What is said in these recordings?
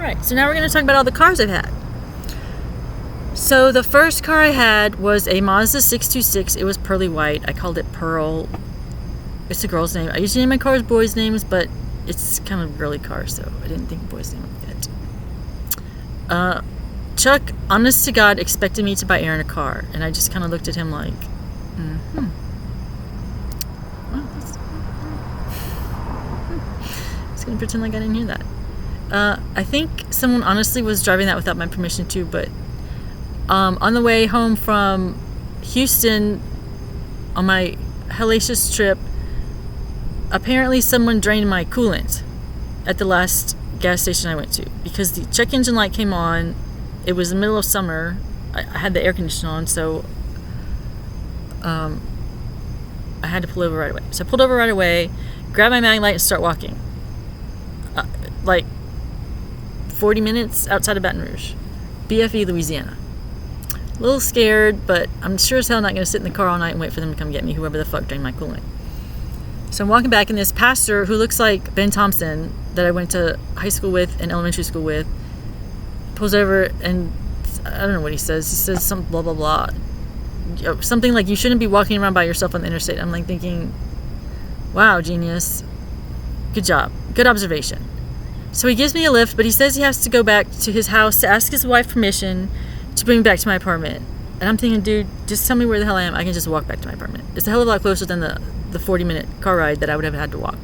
Alright, so now we're going to talk about all the cars I've had. So the first car I had was a Mazda 626. It was pearly white. I called it Pearl. It's a girl's name. I usually name my cars boys' names, but it's kind of a girly car, so I didn't think a boy's name would fit. Chuck, honest to God, expected me to buy Aaron a car, and I just kind of looked at him like, well, just gonna pretend like I didn't hear that. I think someone honestly was driving that without my permission too, but on the way home from Houston on my hellacious trip, apparently someone drained my coolant at the last gas station I went to because the check engine light came on. It was the middle of summer. I had the air conditioner on, so I had to pull over right away. So I pulled over right away, grabbed my mag light, and start walking. Like 40 minutes outside of Baton Rouge, BFE, Louisiana. A little scared, but I'm sure as hell not going to sit in the car all night and wait for them to come get me, whoever the fuck drained my coolant. So I'm walking back, and this pastor who looks like Ben Thompson that I went to high school with and elementary school with pulls over, and I don't know what he says. He says some blah blah blah, something like you shouldn't be walking around by yourself on the interstate. I'm like thinking, wow, genius, good job, good observation. So he gives me a lift, but he says he has to go back to his house to ask his wife permission to bring me back to my apartment. And I'm thinking, dude, just tell me where the hell I am. I can just walk back to my apartment. It's a hell of a lot closer than the 40-minute car ride that I would have had to walk.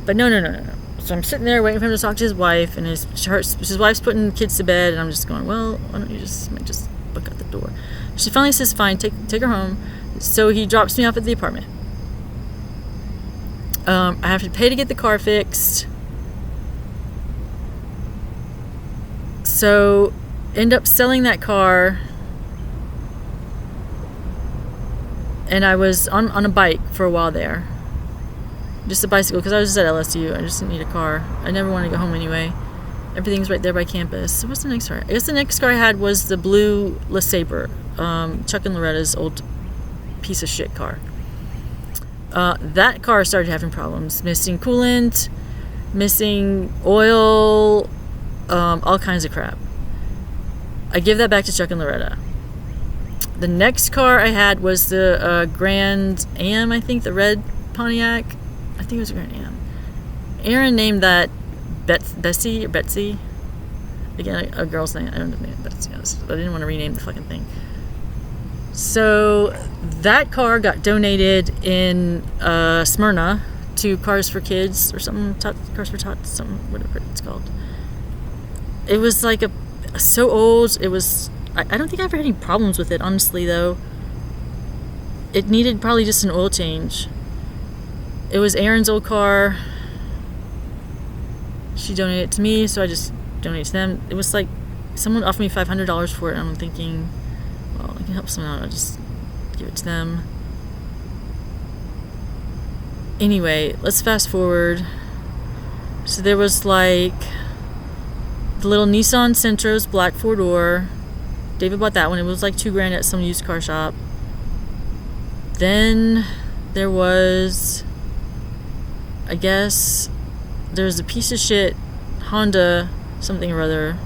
But no. So I'm sitting there waiting for him to talk to his wife, and his wife's putting the kids to bed, and I'm just going, well, why don't you just look out the door. She finally says, fine, take her home. So he drops me off at the apartment. I have to pay to get the car fixed. So end up selling that car, and I was on a bike for a while there, just a bicycle, because I was just at LSU. I just didn't need a car. I never wanted to go home anyway. Everything's right there by campus. So what's the next car? I guess the next car I had was the blue LeSabre, Chuck and Loretta's old piece of shit car. That car started having problems, missing coolant, missing oil, all kinds of crap. I give that back to Chuck and Loretta. The next car I had was the Grand Am, I think, the red Pontiac. I think it was a Grand Am. Aaron named that Betsy. Again, a girl's name. I don't know if Betsy is, but I didn't want to rename the fucking thing. So that car got donated in Smyrna to Cars for Kids or something, Cars for Tots, something, whatever it's called. It was like so old. It was, I don't think I ever had any problems with it, honestly, though. It needed probably just an oil change. It was Aaron's old car. She donated it to me, so I just donated to them. It was like someone offered me $500 for it, and I'm thinking, well, I can help someone out. I'll just give it to them. Anyway, let's fast forward. So there was like the little Nissan Sentra's black 4-door. David bought that one. It was like $2,000 at some used car shop. Then there was, I guess, there was a piece of shit Honda something or other,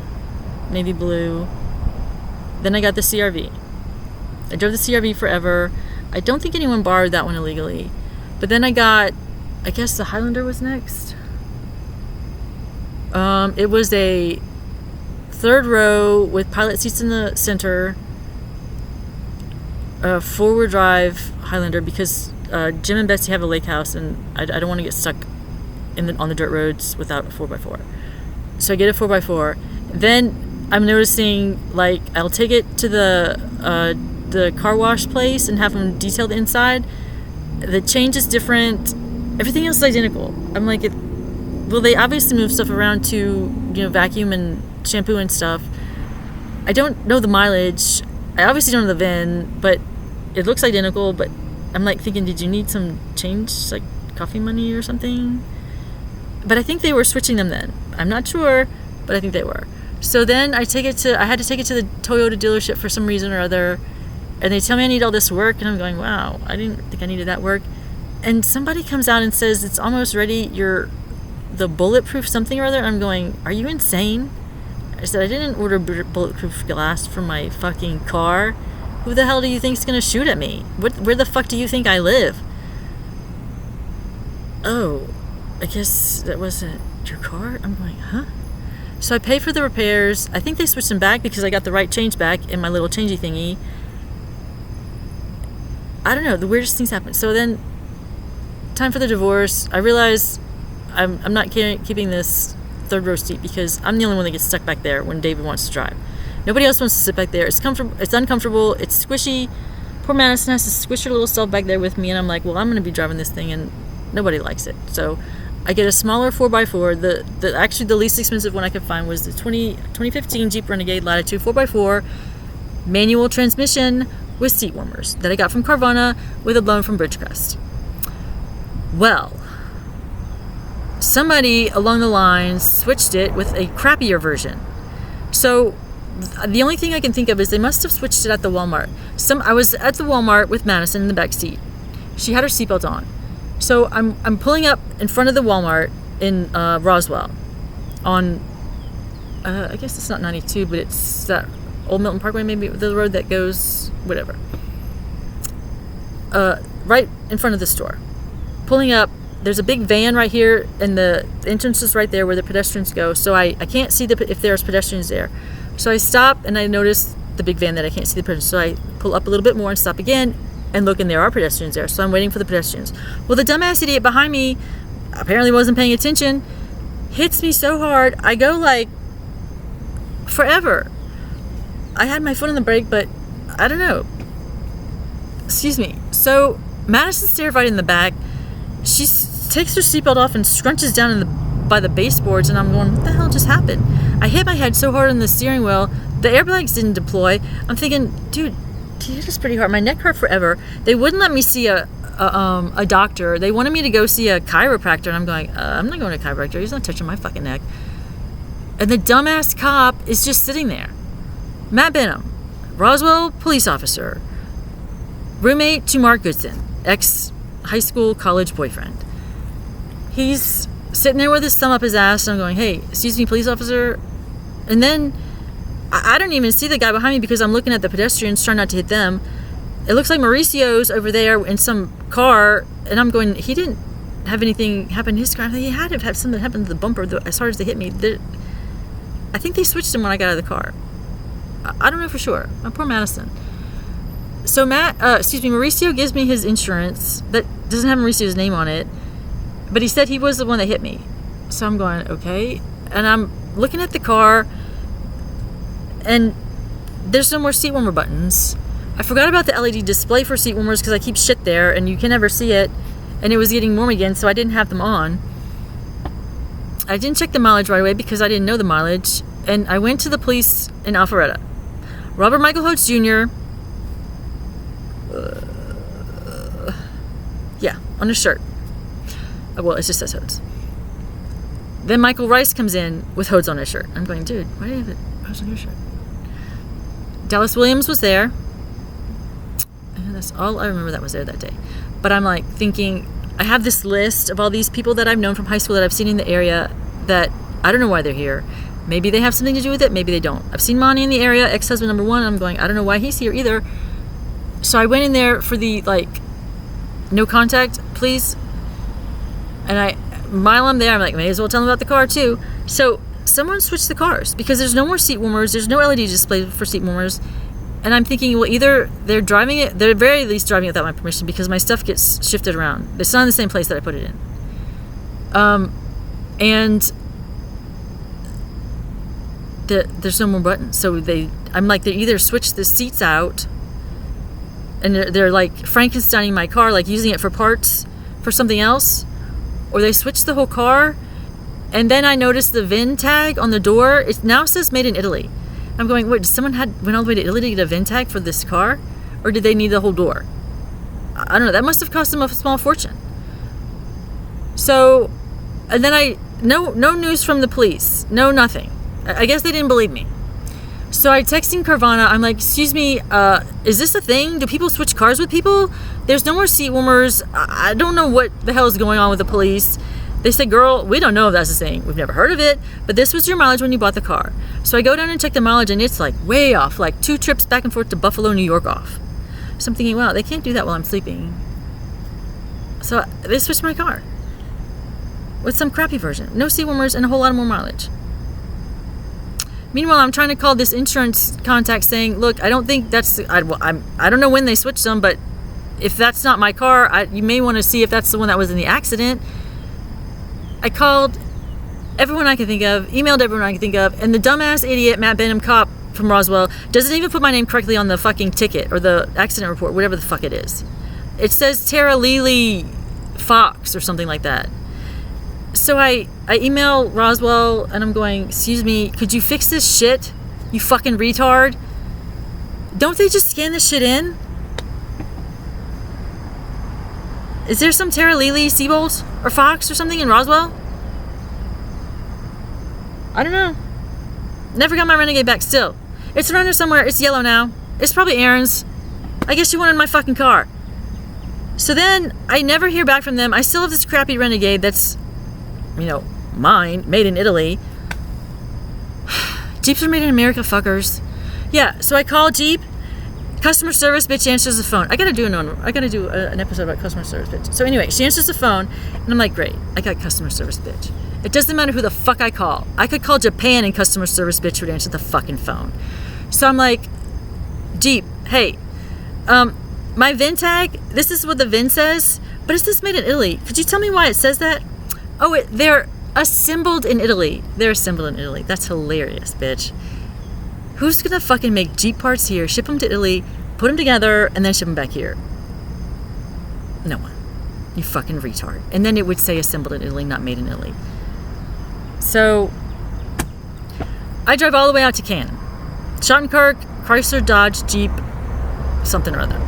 navy blue. Then I got the CRV. I drove the CRV forever. I don't think anyone borrowed that one illegally. But then I got, I guess the Highlander was next. It was a third row with pilot seats in the center, a forward drive Highlander, because Jim and Betsy have a lake house, and I don't want to get stuck on the dirt roads without a 4x4. So I get a 4x4. Then I'm noticing, like, I'll take it to the car wash place and have them detail the inside. The change is different. Everything else is identical. I'm like, well, they obviously move stuff around to, vacuum and shampoo and stuff. I don't know the mileage. I obviously don't know the VIN, but it looks identical. But I'm like thinking, did you need some change, like coffee money or something? But I think they were switching them then. I'm not sure, but I think they were. So then I had to take it to the Toyota dealership for some reason or other, and they tell me I need all this work, and I'm going, wow, I didn't think I needed that work. And somebody comes out and says, it's almost ready, the bulletproof something or other. I'm going, are you insane? I said, I didn't order bulletproof glass for my fucking car. Who the hell do you think's gonna shoot at me? Where the fuck do you think I live? Oh, I guess that wasn't your car? I'm going, huh? So I pay for the repairs. I think they switched them back because I got the right change back in my little changey thingy. I don't know, the weirdest things happen. So then, time for the divorce. I realize I'm not keeping this third row seat because I'm the only one that gets stuck back there when David wants to drive. Nobody else wants to sit back there. It's comfortable. It's uncomfortable. It's squishy. Poor Madison has to squish her little self back there with me, and I'm like, well, I'm going to be driving this thing, and nobody likes it. So I get a smaller 4x4. Actually, the least expensive one I could find was the 2015 Jeep Renegade Latitude 4x4 manual transmission with seat warmers that I got from Carvana with a loan from Bridgecrest. Well, somebody along the line switched it with a crappier version. So the only thing I can think of is they must have switched it at the Walmart. I was at the Walmart with Madison in the back seat. She had her seatbelt on. So I'm pulling up in front of the Walmart in Roswell on I guess it's not 92, but it's that Old Milton Parkway, maybe the road that goes whatever. Right in front of the store. Pulling up, there's a big van right here, and the entrance is right there where the pedestrians go. So I can't see if there's pedestrians there. So I stop and I notice the big van that I can't see the pedestrians. So I pull up a little bit more and stop again and look, and there are pedestrians there. So I'm waiting for the pedestrians. Well, the dumbass idiot behind me apparently wasn't paying attention, hits me so hard, I go like forever. I had my foot on the brake, but I don't know. Excuse me. So Madison's terrified in the back. She takes her seatbelt off and scrunches down by the baseboards, and I'm going, what the hell just happened? I hit my head so hard on the steering wheel, the airbags didn't deploy. I'm thinking, dude, you hit us pretty hard. My neck hurt forever. They wouldn't let me see a doctor. They wanted me to go see a chiropractor, and I'm going, I'm not going to a chiropractor. He's not touching my fucking neck. And the dumbass cop is just sitting there. Matt Benham, Roswell police officer, roommate to Mark Goodson, ex-high school college boyfriend. He's sitting there with his thumb up his ass, and I'm going, hey, excuse me, police officer. And then I don't even see the guy behind me because I'm looking at the pedestrians, trying not to hit them. It looks like Mauricio's over there in some car, and I'm going, he didn't have anything happen to his car. He had to have had something happen to the bumper as hard as they hit me. I think they switched him when I got out of the car. I don't know for sure. My poor Madison. So Mauricio gives me his insurance that doesn't have Mauricio's name on it, but he said he was the one that hit me. So I'm going, okay. And I'm looking at the car, and there's no more seat warmer buttons. I forgot about the LED display for seat warmers because I keep shit there, and you can never see it, and it was getting warm again, so I didn't have them on. I didn't check the mileage right away because I didn't know the mileage, and I went to the police in Alpharetta. Robert Michael Holtz Jr., on his shirt. Well, it just says Holtz. Then Michael Rice comes in with Holtz on his shirt. I'm going, dude, why do you have Holtz on your shirt? Dallas Williams was there. And that's all I remember that was there that day. But I'm like thinking, I have this list of all these people that I've known from high school that I've seen in the area that I don't know why they're here. Maybe they have something to do with it. Maybe they don't. I've seen Monty in the area, ex-husband number one. And I'm going, I don't know why he's here either. So I went in there for the, no contact, please. And while I'm there, I'm like, may as well tell them about the car too. So someone switched the cars because there's no more seat warmers. There's no LED display for seat warmers. And I'm thinking, well, either they're very least driving it without my permission because my stuff gets shifted around. It's not in the same place that I put it in. And there's no more buttons. So I'm like, they either switch the seats out, and they're like Frankensteining my car, like using it for parts for something else, or they switched the whole car. And then I noticed the VIN tag on the door. It now says made in Italy. I'm going, wait, someone went all the way to Italy to get a VIN tag for this car, or did they need the whole door? I don't know. That must have cost them a small fortune. So, and then no news from the police, nothing. I guess they didn't believe me. So I texting Carvana. I'm like, excuse me, is this a thing? Do people switch cars with people? There's no more seat warmers. I don't know what the hell is going on with the police. They said, girl, we don't know if that's the same. We've never heard of it, but this was your mileage when you bought the car. So I go down and check the mileage, and it's like way off, like 2 trips back and forth to Buffalo, New York off. So I'm thinking, wow, they can't do that while I'm sleeping. So they switched my car with some crappy version. No seat warmers and a whole lot more mileage. Meanwhile, I'm trying to call this insurance contact saying, look, I don't think that's... I don't know when they switched them, but if that's not my car, you may want to see if that's the one that was in the accident. I called everyone I can think of, emailed everyone I can think of, and the dumbass idiot Matt Benham cop from Roswell doesn't even put my name correctly on the fucking ticket or the accident report, whatever the fuck it is. It says Tara Lily Fox or something like that. So I email Roswell and I'm going, excuse me, could you fix this shit? You fucking retard. Don't they just scan this shit in? Is there some Tara Lily Seabolt or Fox or something in Roswell? I don't know. Never got my Renegade back still. It's around here somewhere. It's yellow now. It's probably Aaron's. I guess she wanted my fucking car. So then I never hear back from them. I still have this crappy Renegade that's, mine, made in Italy. Jeeps are made in America, fuckers. Yeah, so I call Jeep. Customer service bitch answers the phone. I gotta do an episode about customer service bitch. So anyway, she answers the phone, and I'm like, great, I got customer service bitch. It doesn't matter who the fuck I call. I could call Japan and customer service bitch would answer the fucking phone. So I'm like, Jeep, hey, my VIN tag, this is what the VIN says, but it's just made in Italy. Could you tell me why it says that? Oh, they're assembled in Italy. They're assembled in Italy. That's hilarious, bitch. Who's gonna fucking make Jeep parts here, ship them to Italy, put them together, and then ship them back here? No one. You fucking retard. And then it would say assembled in Italy, not made in Italy. So, I drive all the way out to Canton. Schottenkirk, Chrysler, Dodge, Jeep, something or other,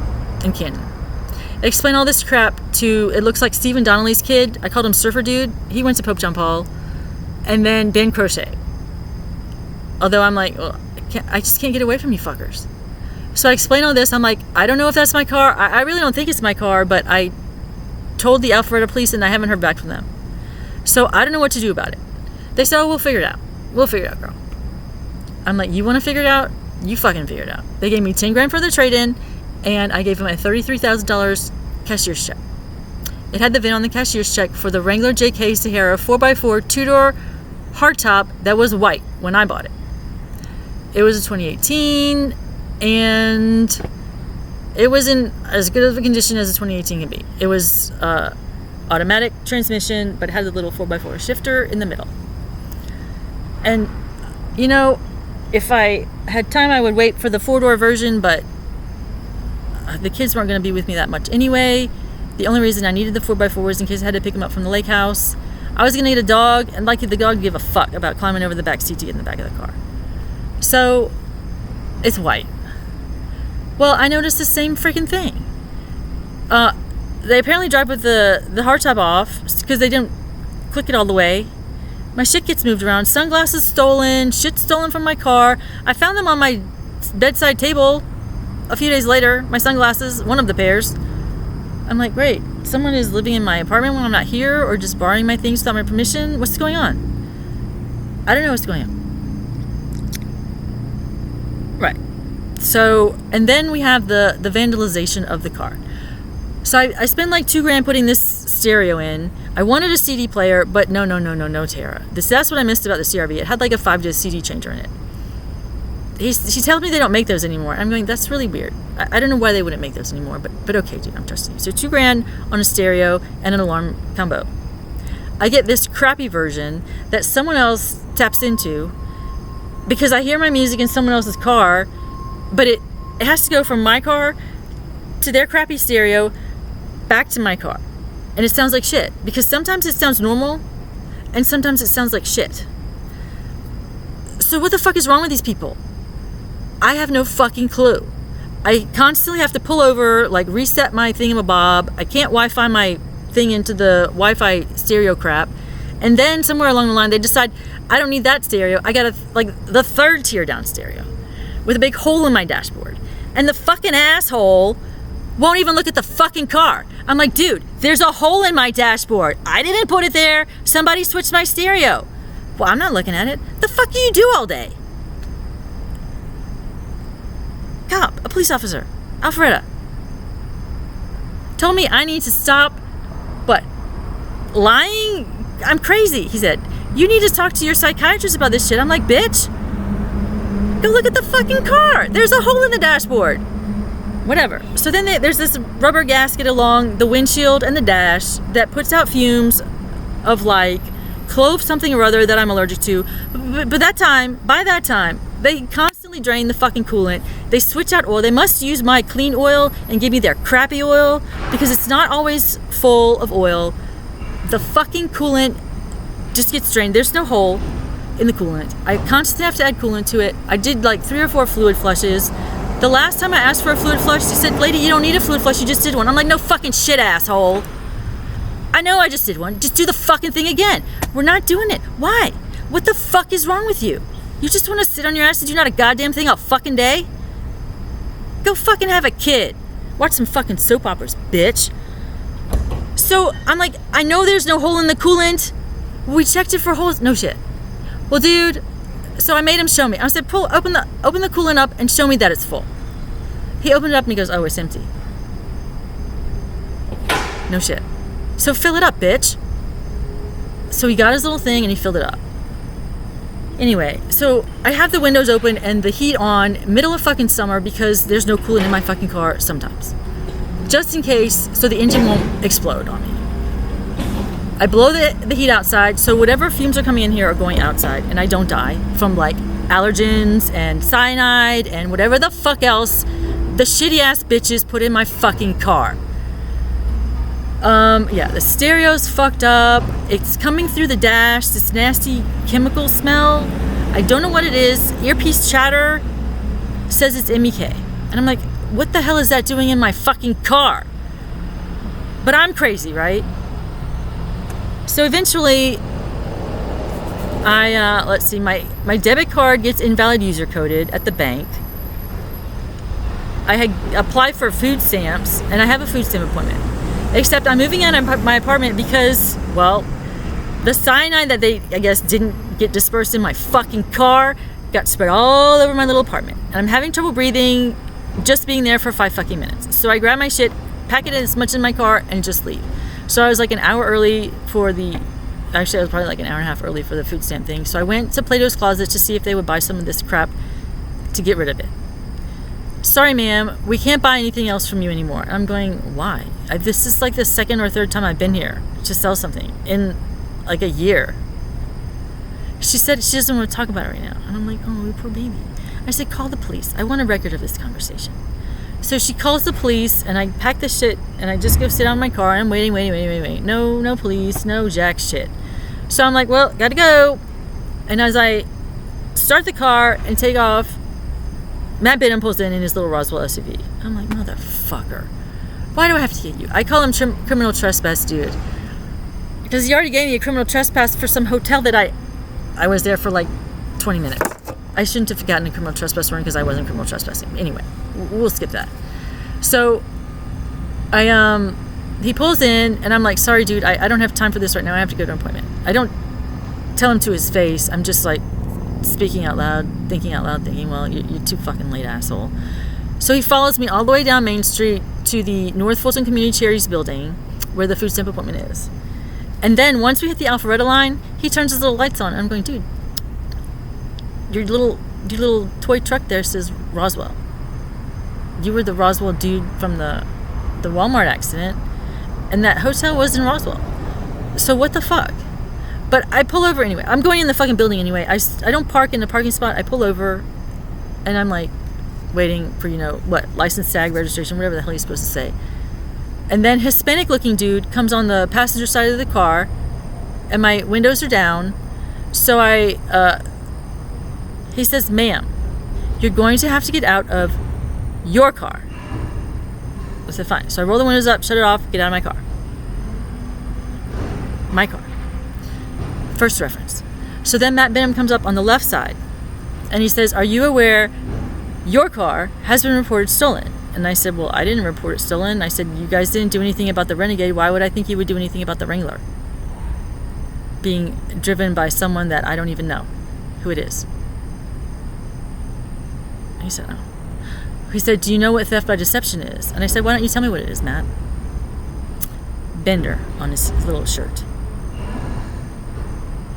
in Canton. I explain all this crap to, it looks like Stephen Donnelly's kid. I called him Surfer Dude. He went to Pope John Paul. And then Ben Crochet. Although I'm like, well, I just can't get away from you fuckers. So I explain all this. I'm like, I don't know if that's my car. I really don't think it's my car, but I told the Alpharetta police and I haven't heard back from them. So I don't know what to do about it. They said, oh, we'll figure it out. We'll figure it out, girl. I'm like, you want to figure it out? You fucking figure it out. They gave me $10,000 for the trade-in, and I gave them a $33,000 cashier's check. It had the VIN on the cashier's check for the Wrangler JK Sahara 4x4 two-door hardtop that was white when I bought it. It was a 2018, and it was in as good of a condition as a 2018 can be. It was automatic transmission, but it had the little 4x4 shifter in the middle. And, if I had time, I would wait for the 4-door version, but the kids weren't going to be with me that much anyway. The only reason I needed the 4x4 was in case I had to pick them up from the lake house. I was going to get a dog, and the dog give a fuck about climbing over the back seat to get in the back of the car. So, it's white. Well, I noticed the same freaking thing. They apparently drive with the hardtop off because they didn't click it all the way. My shit gets moved around. Sunglasses stolen. Shit stolen from my car. I found them on my bedside table a few days later. My sunglasses, one of the pairs. I'm like, great. Someone is living in my apartment when I'm not here or just borrowing my things without my permission. What's going on? I don't know what's going on. Right. So, and then we have the vandalization of the car. So I spent like $2,000 putting this stereo in. I wanted a CD player, but no, Tara. That's what I missed about the CRV. It had like a 5-disc CD changer in it. She tells me they don't make those anymore. I'm going, that's really weird. I don't know why they wouldn't make those anymore, but okay, dude, I'm trusting you. So $2,000 on a stereo and an alarm combo. I get this crappy version that someone else taps into because I hear my music in someone else's car, but it has to go from my car to their crappy stereo back to my car. And it sounds like shit because sometimes it sounds normal and sometimes it sounds like shit. So what the fuck is wrong with these people? I have no fucking clue. I constantly have to pull over, like reset my thingamabob. I can't Wi-Fi my thing into the Wi-Fi stereo crap. And then somewhere along the line, they decide, I don't need that stereo. I got the 3rd tier down stereo with a big hole in my dashboard. And the fucking asshole Won't even look at the fucking car. I'm like, dude, there's a hole in my dashboard. I didn't put it there. Somebody switched my stereo. Well, I'm not looking at it. The fuck do you do all day? Cop, a police officer, Alpharetta, told me I need to stop, what, lying? I'm crazy, he said. You need to talk to your psychiatrist about this shit. I'm like, bitch, go look at the fucking car. There's a hole in the dashboard. Whatever. So then there's this rubber gasket along the windshield and the dash that puts out fumes of like clove something or other that I'm allergic to. But by that time, they constantly drain the fucking coolant. They switch out oil. They must use my clean oil and give me their crappy oil because it's not always full of oil. The fucking coolant just gets drained. There's no hole in the coolant. I constantly have to add coolant to it. I did like 3 or 4 fluid flushes. The last time I asked for a fluid flush, she said, lady, you don't need a fluid flush, you just did one. I'm like, no fucking shit, asshole. I know I just did one. Just do the fucking thing again. We're not doing it. Why? What the fuck is wrong with you? You just want to sit on your ass and do not a goddamn thing all fucking day? Go fucking have a kid. Watch some fucking soap operas, bitch. So I'm like, I know there's no hole in the coolant. We checked it for holes. No shit. Well, dude, so I made him show me. I said, open the coolant up and show me that it's full. He opened it up and he goes, oh, it's empty. No shit. So fill it up, bitch. So he got his little thing and he filled it up. Anyway, so I have the windows open and the heat on, middle of fucking summer, because there's no coolant in my fucking car sometimes. Just in case, so the engine won't explode on me. I blow the heat outside, so whatever fumes are coming in here are going outside, and I don't die from like allergens and cyanide and whatever the fuck else the shitty ass bitches put in my fucking car. Yeah, the stereo's fucked up. It's coming through the dash, this nasty chemical smell. I don't know what it is. Earpiece chatter says it's MEK. And I'm like, what the hell is that doing in my fucking car? But I'm crazy, right? So eventually, let's see, my debit card gets invalid user coded at the bank. I had applied for food stamps, and I have a food stamp appointment. Except I'm moving out of my apartment because, well, the cyanide that they, I guess, didn't get dispersed in my fucking car got spread all over my little apartment. And I'm having trouble breathing just being there for 5 fucking minutes. So I grab my shit, pack it as much in my car, and just leave. So I was like an hour early for actually I was probably like an hour and a half early for the food stamp thing. So I went to Plato's Closet to see if they would buy some of this crap to get rid of it. Sorry, ma'am, we can't buy anything else from you anymore. And I'm going, why? This is like the 2nd or 3rd time I've been here to sell something in like a year. She said she doesn't want to talk about it right now. And I'm like, oh, poor baby. I said, call the police. I want a record of this conversation. So she calls the police, and I pack the shit, and I just go sit on my car, and I'm waiting. No police, no jack shit. So I'm like, well, gotta go. And as I start the car and take off, Matt Bidham pulls in his little Roswell SUV. I'm like, motherfucker. Why do I have to get you? I call him criminal trespass, dude. Because he already gave me a criminal trespass for some hotel that I was there for like 20 minutes. I shouldn't have gotten a criminal trespass warrant because I wasn't criminal trespassing. Anyway, we'll skip that. So he pulls in, and I'm like, sorry, dude, I don't have time for this right now. I have to go to an appointment. I don't tell him to his face. I'm just like speaking out loud, thinking, well, you're too fucking late, asshole. So he follows me all the way down Main Street to the North Fulton Community Charities building where the food stamp appointment is. And then once we hit the Alpharetta line, he turns his little lights on. And I'm going, dude, your little toy truck there says Roswell. You were the Roswell dude from the Walmart accident, and that hotel was in Roswell. So what the fuck? But I pull over anyway. I'm going in the fucking building anyway. I don't park in the parking spot. I pull over, and I'm like waiting for, license tag, registration, whatever the hell you're supposed to say. And then Hispanic looking dude comes on the passenger side of the car, and my windows are down. So he says, ma'am, you're going to have to get out of your car. I said, fine. So I roll the windows up, shut it off, get out of my car. My car. First reference. So then Matt Benham comes up on the left side, and he says, are you aware your car has been reported stolen? And I said, well, I didn't report it stolen. I said, you guys didn't do anything about the Renegade. Why would I think you would do anything about the Wrangler being driven by someone that I don't even know who it is? And he said, no. He said, do you know what theft by deception is? And I said, why don't you tell me what it is, Matt? Bender on his little shirt.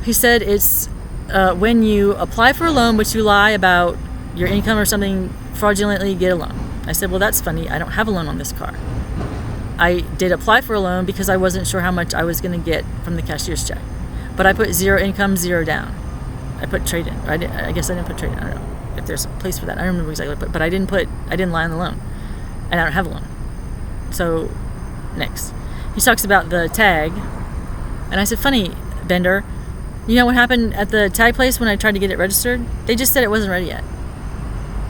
He said it's when you apply for a loan, but you lie about your income or something, fraudulently get a loan. I said, well, that's funny. I don't have a loan on this car. I did apply for a loan because I wasn't sure how much I was going to get from the cashier's check. But I put 0 income, 0 down. I put trade-in. I guess I didn't put trade-in. I don't know if there's a place for that. I don't remember exactly what I put. But I didn't lie on the loan. And I don't have a loan. So, next. He talks about the tag. And I said, funny, Bender. You know what happened at the tag place when I tried to get it registered? They just said it wasn't ready yet.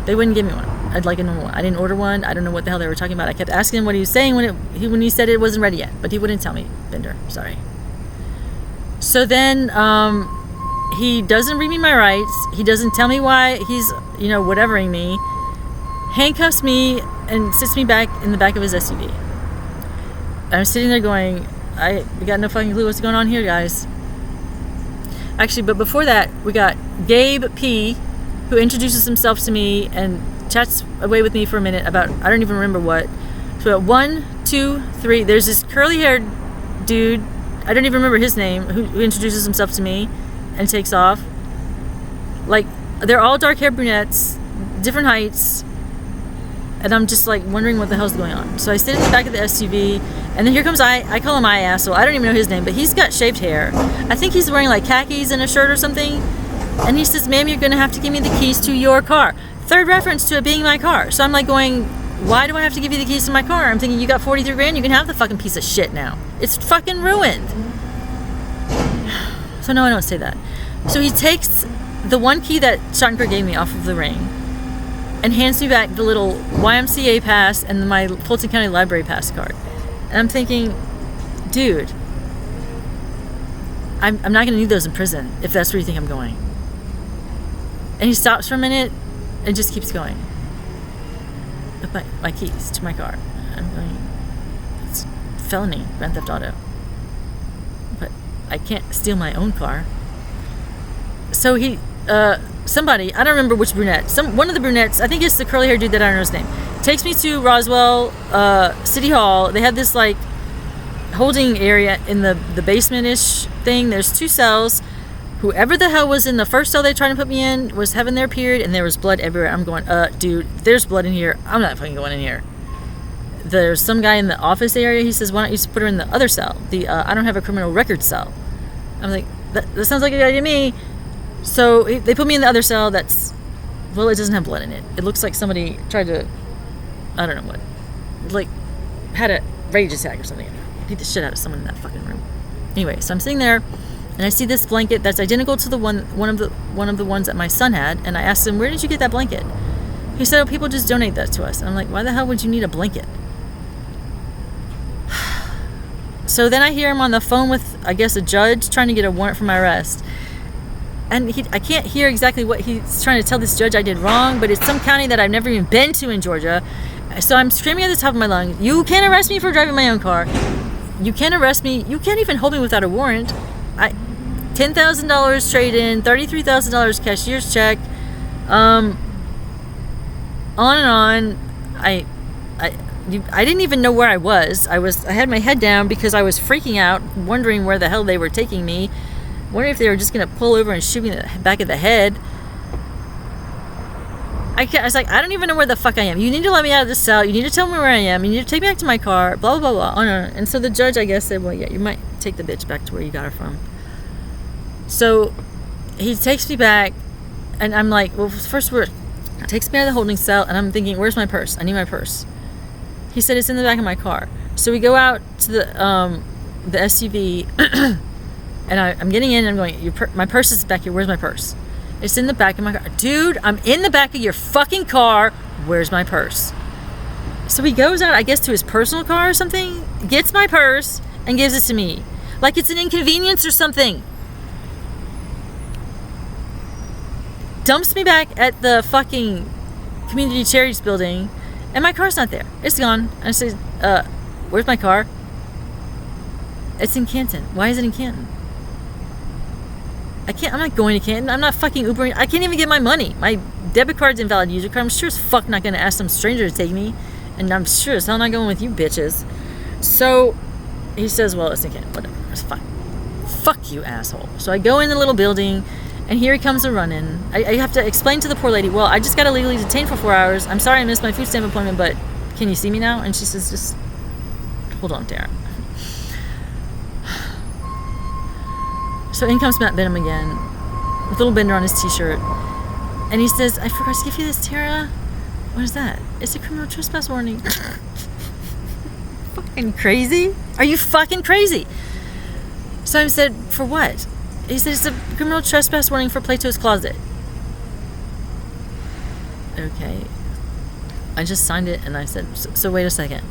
They wouldn't give me one. I'd like a normal one. I didn't order one. I don't know what the hell they were talking about. I kept asking him what he was saying when he said it wasn't ready yet. But he wouldn't tell me, Bender. Sorry. So then he doesn't read me my rights. He doesn't tell me why he's, whatevering me. Handcuffs me and sits me back in the back of his SUV. I'm sitting there going, we got no fucking clue what's going on here, guys. Actually, but before that, we got Gabe P., who introduces himself to me and chats away with me for a minute about, I don't even remember what. So 1, 2, 3, there's this curly-haired dude, I don't even remember his name, who introduces himself to me and takes off. Like, they're all dark-haired brunettes, different heights, and I'm just like wondering what the hell's going on. So I sit in the back of the SUV, and then here comes I call him asshole. I don't even know his name, but he's got shaved hair. I think he's wearing like khakis and a shirt or something. And he says, ma'am, you're going to have to give me the keys to your car. Third reference to it being my car. So I'm like going, why do I have to give you the keys to my car? I'm thinking, you got 43 grand, you can have the fucking piece of shit now. It's fucking ruined. So no, I don't say that. So he takes the one key that Shattenkirk gave me off of the ring and hands me back the little YMCA pass and my Fulton County Library pass card. And I'm thinking, dude, I'm not going to need those in prison if that's where you think I'm going. And he stops for a minute and just keeps going with my keys to my car. I'm going, it's felony, Grand Theft Auto. But I can't steal my own car. So somebody, I don't remember which brunette, one of the brunettes, I think it's the curly haired dude that I don't know his name, takes me to Roswell City Hall. They have this like holding area in the basement-ish thing. There's 2 cells. Whoever the hell was in the first cell they tried to put me in was having their period, and there was blood everywhere. I'm going, dude, there's blood in here. I'm not fucking going in here. There's some guy in the office area. He says, why don't you just put her in the other cell? The I don't have a criminal record cell. I'm like, that sounds like a good idea to me. So they put me in the other cell that's, well, it doesn't have blood in it. It looks like somebody tried to, I don't know what, like, had a rage attack or something. Beat the shit out of someone in that fucking room. Anyway, so I'm sitting there, and I see this blanket that's identical to the one of the ones that my son had, and I asked him, where did you get that blanket? He said, oh, people just donate that to us. And I'm like, why the hell would you need a blanket? So then I hear him on the phone with, I guess, a judge trying to get a warrant for my arrest. And I can't hear exactly what he's trying to tell this judge I did wrong, but it's some county that I've never even been to in Georgia. So I'm screaming at the top of my lungs, you can't arrest me for driving my own car. You can't arrest me. You can't even hold me without a warrant. $10,000 trade-in, $33,000 cashier's check, on and on. I didn't even know where I was. I had my head down because I was freaking out, wondering where the hell they were taking me. Wondering if they were just going to pull over and shoot me in the back of the head. I was like, I don't even know where the fuck I am. You need to let me out of this cell. You need to tell me where I am. You need to take me back to my car. Blah, blah, blah, blah. Oh, no. And so the judge, I guess, said, well, yeah, you might take the bitch back to where you got her from. So he takes me back, and I'm like, well, first takes me out of the holding cell, and I'm thinking, where's my purse? I need my purse. He said, it's in the back of my car. So we go out to the SUV, and I'm getting in, and I'm going, my purse is back here. Where's my purse? It's in the back of my car. Dude, I'm in the back of your fucking car. Where's my purse? So he goes out, I guess, to his personal car or something, gets my purse, and gives it to me. Like it's an inconvenience or something. Dumps me back at the fucking Community Charities building And my car's not there. It's gone. I said, where's my car? It's in Canton. Why is it in Canton? I'm not going to Canton. I'm not fucking Ubering. I can't even get my money. My debit card's invalid user card. I'm sure as fuck not going to ask some stranger to take me. And I'm sure as hell not going with you bitches. So he says, well, it's in Canton. Whatever. It's fine. Fuck you, asshole. So I go in the little building, and here he comes a running. I have to explain to the poor lady, well, I just got illegally detained for 4 hours. I'm sorry I missed my food stamp appointment, but can you see me now? And she says, just hold on, Tara. So in comes Matt Benham again, with a little bender on his t-shirt. And he says, I forgot to give you this, Tara. What is that? It's a criminal trespass warning. Fucking crazy? Are you fucking crazy? So I said, for what? He said, it's a criminal trespass warning for Plato's Closet. Okay. I just signed it and I said, so wait a second.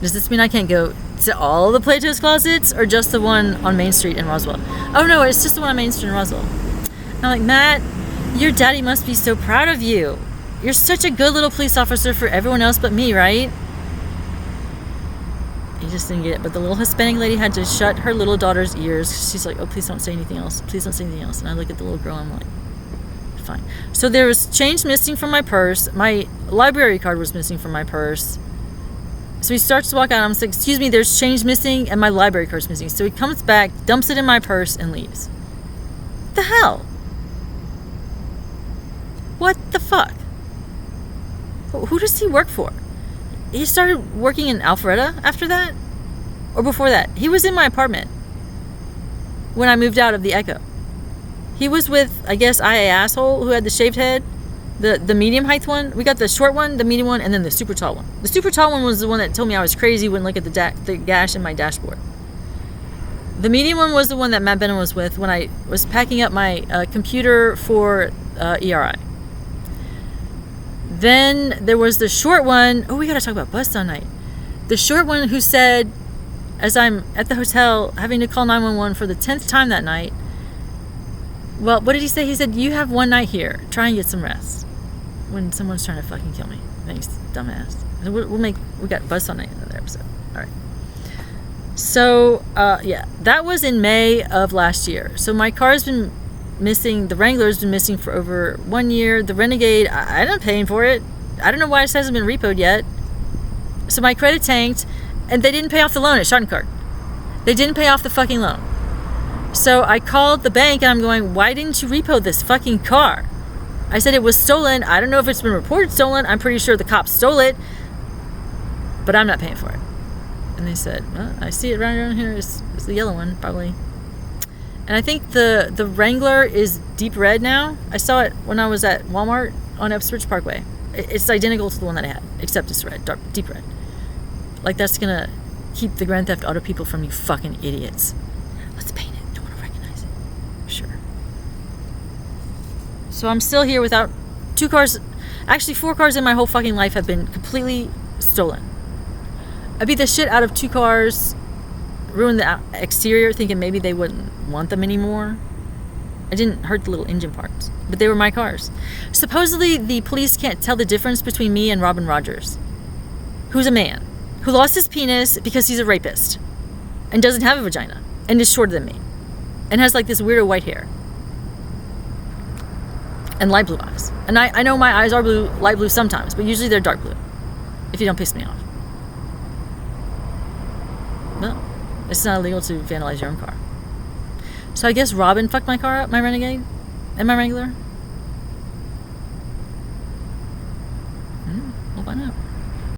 Does this mean I can't go to all the Plato's Closets or just the one on Main Street in Roswell? Oh no, it's just the one on Main Street in Roswell. And I'm like, Matt, your daddy must be so proud of you. You're such a good little police officer for everyone else but me, right? He just didn't get it. But the little Hispanic lady had to shut her little daughter's ears. She's like, oh, please don't say anything else. Please don't say anything else. And I look at the little girl and I'm like, fine. So there was change missing from my purse. My library card was missing from my purse. So he starts to walk out. I'm like, excuse me, there's change missing and my library card's missing. So he comes back, dumps it in my purse, and leaves. What the hell? What the fuck? Who does he work for? He started working in Alpharetta after that? Or before that? He was in my apartment when I moved out of the Echo. He was with, I guess, IA asshole who had the shaved head. The medium height one. We got the short one, the medium one, and then the super tall one. The super tall one was the one that told me I was crazy, wouldn't look at the gash in my dashboard. The medium one was the one that Matt Benham was with when I was packing up my computer for ERI. Then there was the short one. Oh, we got to talk about bus on night. The short one who said, as I'm at the hotel having to call 911 for the 10th time that night, well, what did he say? He said, you have one night here. Try and get some rest. When someone's trying to fucking kill me. Thanks, dumbass. We got bus on night in another episode. All right. So, yeah, that was in May of last year. So my car's been missing. The Wrangler's been missing for over 1 year. The Renegade, I'm not paying for it. I don't know why it hasn't been repoed yet. So my credit tanked, and they didn't pay off the loan at Shotton Card. They didn't pay off the fucking loan. So I called the bank, and I'm going, why didn't you repo this fucking car? I said it was stolen. I don't know if it's been reported stolen. I'm pretty sure the cops stole it, but I'm not paying for it. And they said, well, I see it right around here. It's the yellow one, probably. And I think the Wrangler is deep red now. I saw it when I was at Walmart on Ipswich Parkway. It's identical to the one that I had, except it's red, dark, deep red. Like, that's going to keep the Grand Theft Auto people from you fucking idiots. Let's paint it. Don't want to recognize it. Sure. So I'm still here without 2 cars. Actually, 4 cars in my whole fucking life have been completely stolen. I beat the shit out of 2 cars, ruined the exterior, thinking maybe they wouldn't want them anymore. I didn't hurt the little engine parts, but they were my cars. Supposedly, the police can't tell the difference between me and Robin Rogers, who's a man, who lost his penis because he's a rapist, and doesn't have a vagina, and is shorter than me, and has like this weirdo white hair, and light blue eyes. And I know my eyes are blue, light blue sometimes, but usually they're dark blue, if you don't piss me off. No, it's not illegal to vandalize your own car. So I guess Robin fucked my car up, my Renegade, and my Wrangler. We'll find out.